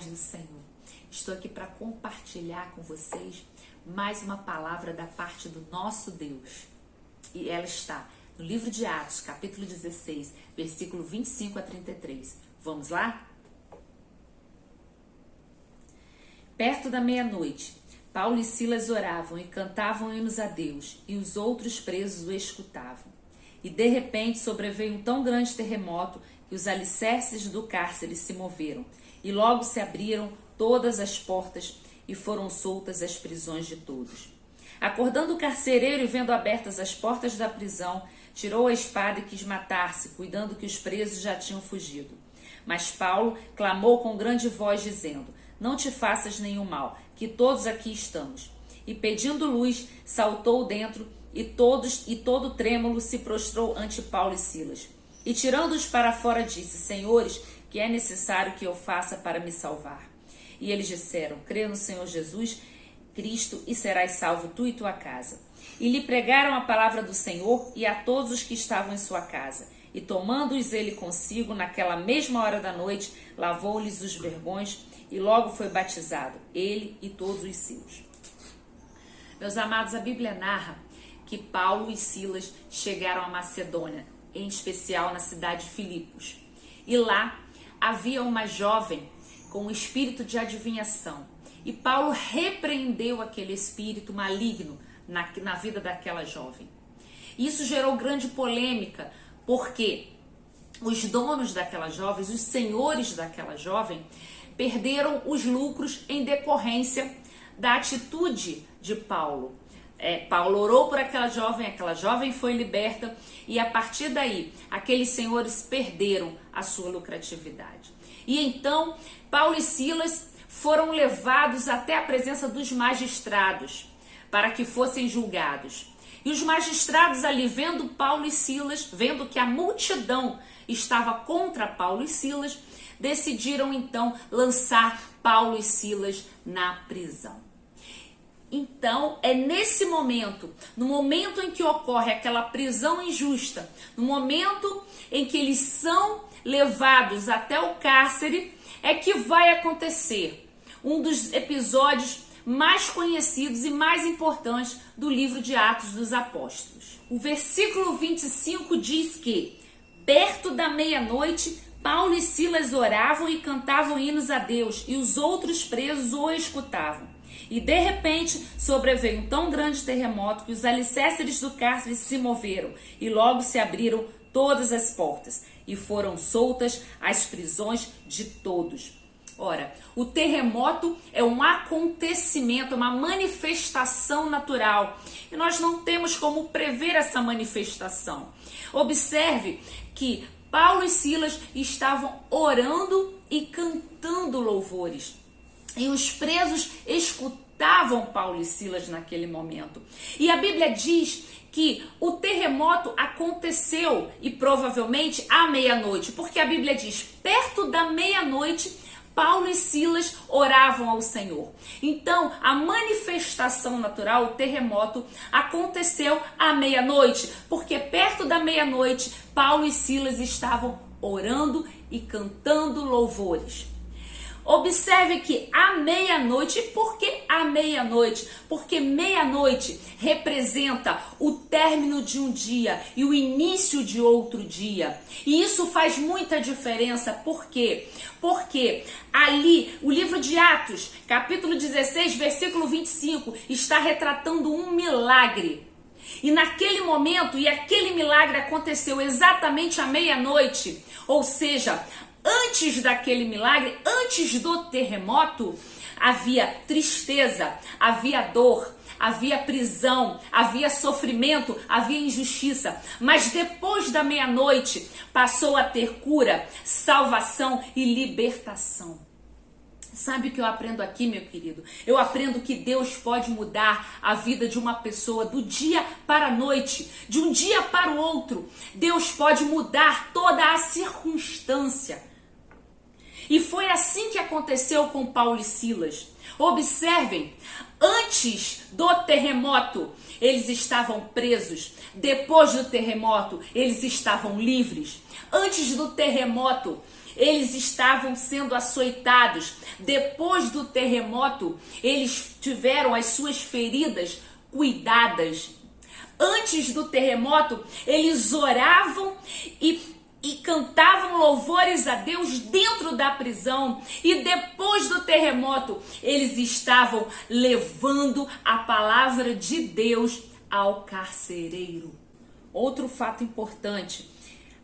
paz do Senhor. Estou aqui para compartilhar com vocês mais uma palavra da parte do nosso Deus. E ela está no livro de Atos, capítulo 16, versículo 25 a 33. Vamos lá? Perto da meia-noite, Paulo e Silas oravam e cantavam hinos a Deus, e os outros presos o escutavam. E de repente sobreveio um tão grande terremoto que os alicerces do cárcere se moveram, e logo se abriram todas as portas e foram soltas as prisões de todos. Acordando o carcereiro e vendo abertas as portas da prisão, tirou a espada e quis matar-se, cuidando que os presos já tinham fugido. Mas Paulo clamou com grande voz, dizendo: não te faças nenhum mal, que todos aqui estamos. E pedindo luz, saltou dentro, e todo trêmulo se prostrou ante Paulo e Silas. E tirando-os para fora, disse: senhores, que é necessário que eu faça para me salvar? E eles disseram: crê no Senhor Jesus Cristo e serás salvo tu e tua casa. E lhe pregaram a palavra do Senhor e a todos os que estavam em sua casa. E tomando-os ele consigo, naquela mesma hora da noite, lavou-lhes os vergões e logo foi batizado, ele e todos os seus. Meus amados, a Bíblia narra que Paulo e Silas chegaram a Macedônia, em especial na cidade de Filipos. E lá havia uma jovem com um espírito de adivinhação. E Paulo repreendeu aquele espírito maligno na vida daquela jovem. Isso gerou grande polêmica, porque os donos daquela jovem, os senhores daquela jovem, perderam os lucros em decorrência da atitude de Paulo. Paulo orou por aquela jovem foi liberta, e a partir daí, aqueles senhores perderam a sua lucratividade. E então, Paulo e Silas foram levados até a presença dos magistrados, para que fossem julgados. E os magistrados ali, vendo Paulo e Silas, vendo que a multidão estava contra Paulo e Silas, decidiram então lançar Paulo e Silas na prisão. Então, é nesse momento, no momento em que ocorre aquela prisão injusta, no momento em que eles são levados até o cárcere, é que vai acontecer um dos episódios mais conhecidos e mais importantes do livro de Atos dos Apóstolos. O versículo 25 diz que, perto da meia-noite, Paulo e Silas oravam e cantavam hinos a Deus, e os outros presos o escutavam. E de repente sobreveio um tão grande terremoto que os alicerces do cárcere se moveram, e logo se abriram todas as portas, e foram soltas as prisões de todos. Ora, o terremoto é um acontecimento, uma manifestação natural, e nós não temos como prever essa manifestação. Observe que Paulo e Silas estavam orando e cantando louvores, e os presos escutavam Paulo e Silas naquele momento. E a Bíblia diz que o terremoto aconteceu, e provavelmente à meia-noite, porque a Bíblia diz: perto da meia-noite, Paulo e Silas oravam ao Senhor. Então, a manifestação natural, o terremoto, aconteceu à meia-noite, porque perto da meia-noite, Paulo e Silas estavam orando e cantando louvores. Observe que à meia-noite, por que à meia-noite? Porque meia-noite representa o término de um dia e o início de outro dia. E isso faz muita diferença. Por quê? Porque ali, o livro de Atos, capítulo 16, versículo 25, está retratando um milagre. E naquele momento, e aquele milagre aconteceu exatamente à meia-noite, ou seja, antes daquele milagre, antes do terremoto, havia tristeza, havia dor, havia prisão, havia sofrimento, havia injustiça. Mas depois da meia-noite, passou a ter cura, salvação e libertação. Sabe o que eu aprendo aqui, meu querido? Eu aprendo que Deus pode mudar a vida de uma pessoa do dia para a noite, de um dia para o outro. Deus pode mudar toda a circunstância. E foi assim que aconteceu com Paulo e Silas. Observem, antes do terremoto, eles estavam presos. Depois do terremoto, eles estavam livres. Antes do terremoto, eles estavam sendo açoitados. Depois do terremoto, eles tiveram as suas feridas cuidadas. Antes do terremoto, eles oravam e cantavam louvores a Deus dentro da prisão. E depois do terremoto, eles estavam levando a palavra de Deus ao carcereiro. Outro fato importante,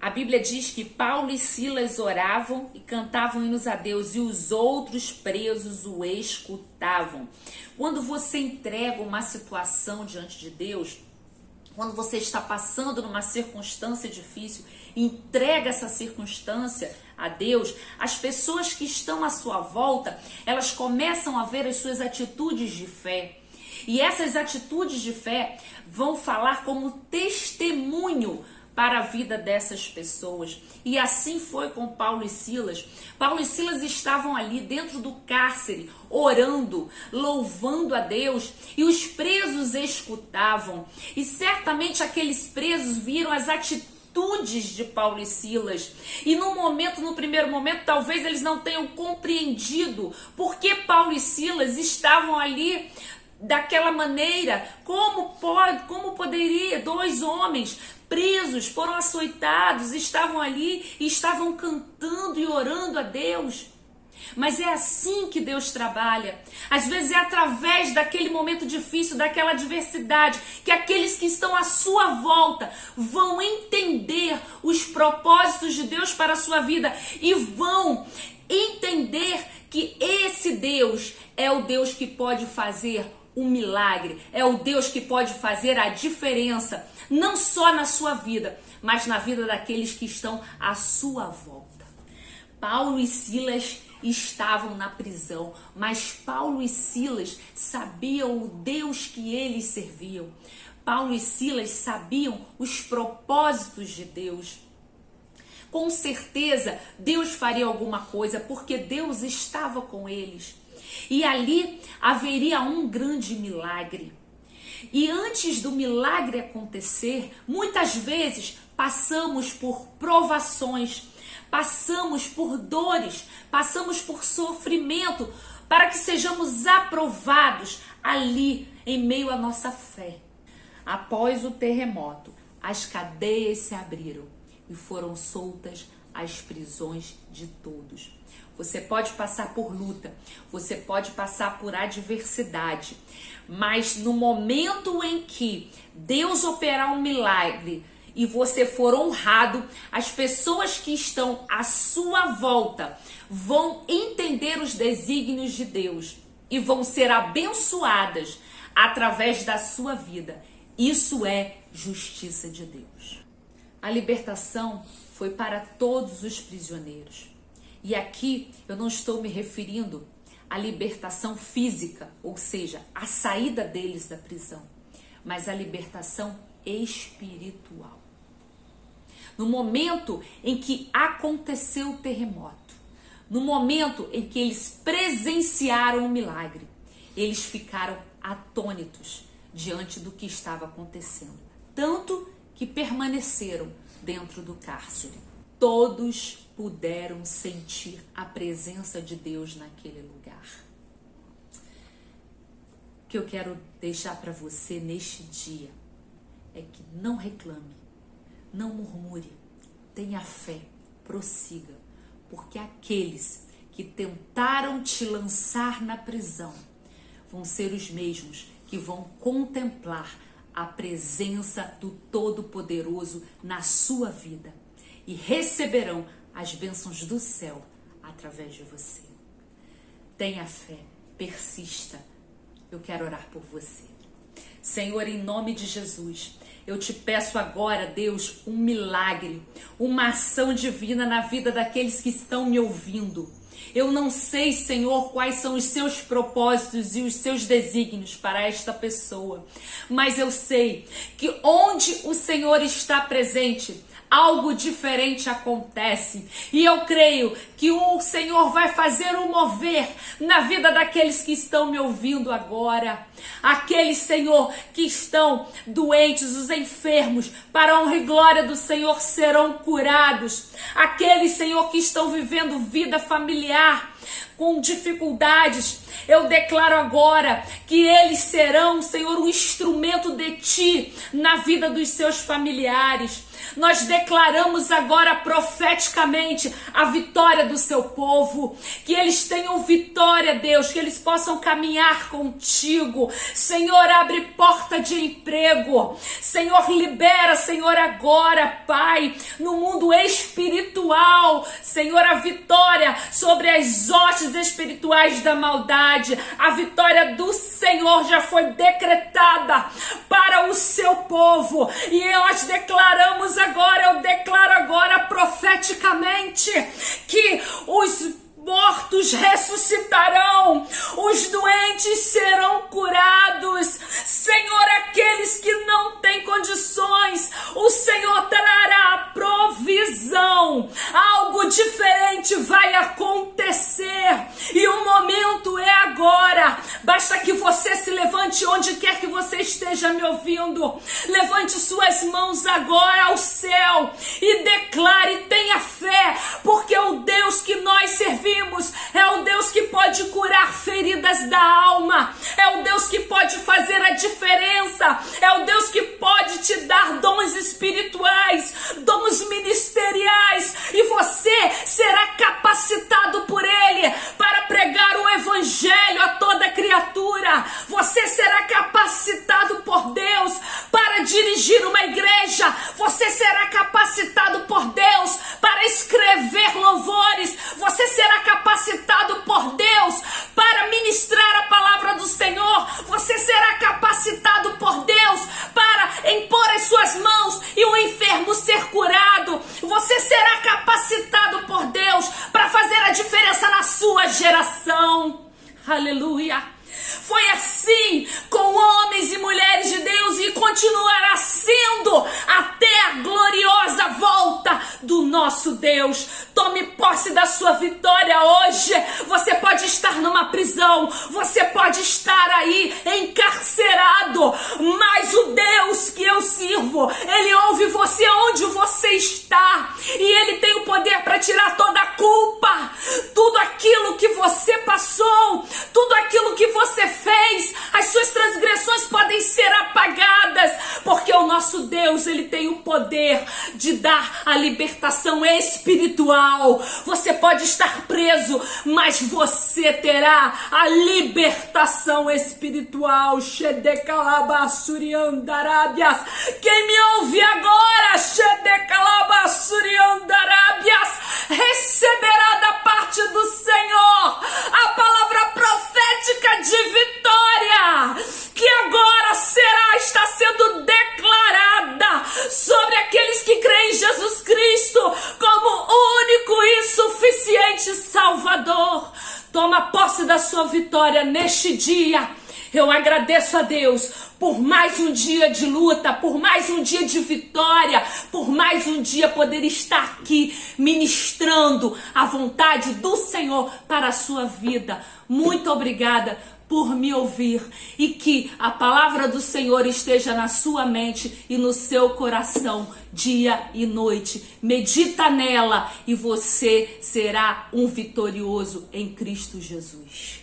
a Bíblia diz que Paulo e Silas oravam e cantavam hinos a Deus e os outros presos o escutavam. Quando você entrega uma situação diante de Deus, quando você está passando numa circunstância difícil, entrega essa circunstância a Deus, as pessoas que estão à sua volta, elas começam a ver as suas atitudes de fé. E essas atitudes de fé vão falar como testemunho para a vida dessas pessoas. E assim foi com Paulo e Silas. Paulo e Silas estavam ali dentro do cárcere, orando, louvando a Deus, e os presos escutavam. E certamente aqueles presos viram as atitudes de Paulo e Silas. E no primeiro momento, talvez eles não tenham compreendido por que Paulo e Silas estavam ali daquela maneira. Como poderia dois homens presos, foram açoitados, estavam ali e estavam cantando e orando a Deus? Mas é assim que Deus trabalha. Às vezes é através daquele momento difícil, daquela adversidade, que aqueles que estão à sua volta vão entender os propósitos de Deus para a sua vida e vão entender que esse Deus é o Deus que pode fazer um milagre, é o Deus que pode fazer a diferença, não só na sua vida, mas na vida daqueles que estão à sua volta. Paulo e Silas estavam na prisão, mas Paulo e Silas sabiam o Deus que eles serviam. Paulo e Silas sabiam os propósitos de Deus. Com certeza, Deus faria alguma coisa, porque Deus estava com eles. E ali haveria um grande milagre. E antes do milagre acontecer, muitas vezes passamos por provações, passamos por dores, passamos por sofrimento, para que sejamos aprovados ali em meio à nossa fé. Após o terremoto, as cadeias se abriram e foram soltas as prisões de todos. Você pode passar por luta, você pode passar por adversidade, mas no momento em que Deus operar um milagre e você for honrado, as pessoas que estão à sua volta vão entender os desígnios de Deus e vão ser abençoadas através da sua vida. Isso é justiça de Deus. A libertação foi para todos os prisioneiros. E aqui eu não estou me referindo à libertação física, ou seja, a saída deles da prisão, mas à libertação espiritual. No momento em que aconteceu o terremoto, no momento em que eles presenciaram o milagre, eles ficaram atônitos diante do que estava acontecendo, tanto que permaneceram dentro do cárcere. Todos puderam sentir a presença de Deus naquele lugar. O que eu quero deixar para você neste dia é que não reclame, não murmure, tenha fé, prossiga, porque aqueles que tentaram te lançar na prisão vão ser os mesmos que vão contemplar a presença do Todo-Poderoso na sua vida e receberão as bênçãos do céu através de você. Tenha fé, persista. Eu quero orar por você. Senhor, em nome de Jesus, eu te peço agora, Deus, um milagre, uma ação divina na vida daqueles que estão me ouvindo. Eu não sei, Senhor, quais são os seus propósitos e os seus desígnios para esta pessoa, mas eu sei que onde o Senhor está presente, algo diferente acontece. E eu creio que o Senhor vai fazer um mover na vida daqueles que estão me ouvindo agora. Aqueles, Senhor, que estão doentes, os enfermos, para a honra e glória do Senhor serão curados. Aqueles, Senhor, que estão vivendo vida familiar com dificuldades, eu declaro agora que eles serão, Senhor, um instrumento de Ti na vida dos seus familiares. Nós declaramos agora profeticamente a vitória do seu povo, que eles tenham vitória, Deus, que eles possam caminhar contigo. Senhor, abre porta de emprego. Senhor, libera, Senhor, agora, Pai, no mundo espiritual, Senhor, a vitória sobre as hostes espirituais da maldade. A vitória do Senhor já foi decretada para o seu povo, e nós declaramos agora, eu declaro agora profeticamente que os mortos ressuscitarão, os doentes serão curados. Senhor, aqueles que não têm condições, o Senhor trará provisão. Algo diferente vai acontecer e o momento é agora. Basta que você se levante onde quer que você esteja me ouvindo. Levante suas mãos agora ao céu e declare, tenha fé, porque o Deus que nós servimos é o Deus que pode curar feridas da alma, é o Deus que pode fazer a diferença, é o Deus que pode te dar dons espirituais, dons ministeriais, e você será capacitado por Ele para pregar o evangelho a toda criatura. Você será capacitado por Deus para dirigir uma igreja, você será capacitado por Deus para escrever louvores, você será capacitado por Deus para ministrar a palavra do Senhor, você será capacitado por Deus para impor as suas mãos e o enfermo ser curado, você será capacitado por Deus para fazer a diferença na sua geração. Aleluia! Foi assim com homens e mulheres de Deus e continuará sendo até a gloriosa volta do nosso Deus. Tome posse da sua vitória hoje. Você pode estar numa prisão, você pode estar aí encarcerado, mas o Deus que eu sirvo, Ele ouve você onde você está, e Ele tem o poder para tirar toda a culpa, tudo aquilo que você passou, tudo aquilo que você fez, as suas transgressões podem ser apagadas, porque o nosso Deus, Ele tem o poder de dar a libertação espiritual. Você pode estar preso, mas você terá a libertação espiritual. Quem me ouve agora, receberá da parte do Senhor a palavra profética de vitória, que agora está sendo declarada sobre aqueles que creem em Jesus Cristo como único e suficiente Salvador. Toma posse da sua vitória neste dia. Eu agradeço a Deus por mais um dia de luta, por mais um dia de vitória, por mais um dia poder estar aqui ministrando a vontade do Senhor para a sua vida. Muito obrigada por me ouvir, e que a palavra do Senhor esteja na sua mente e no seu coração dia e noite. Medita nela e você será um vitorioso em Cristo Jesus.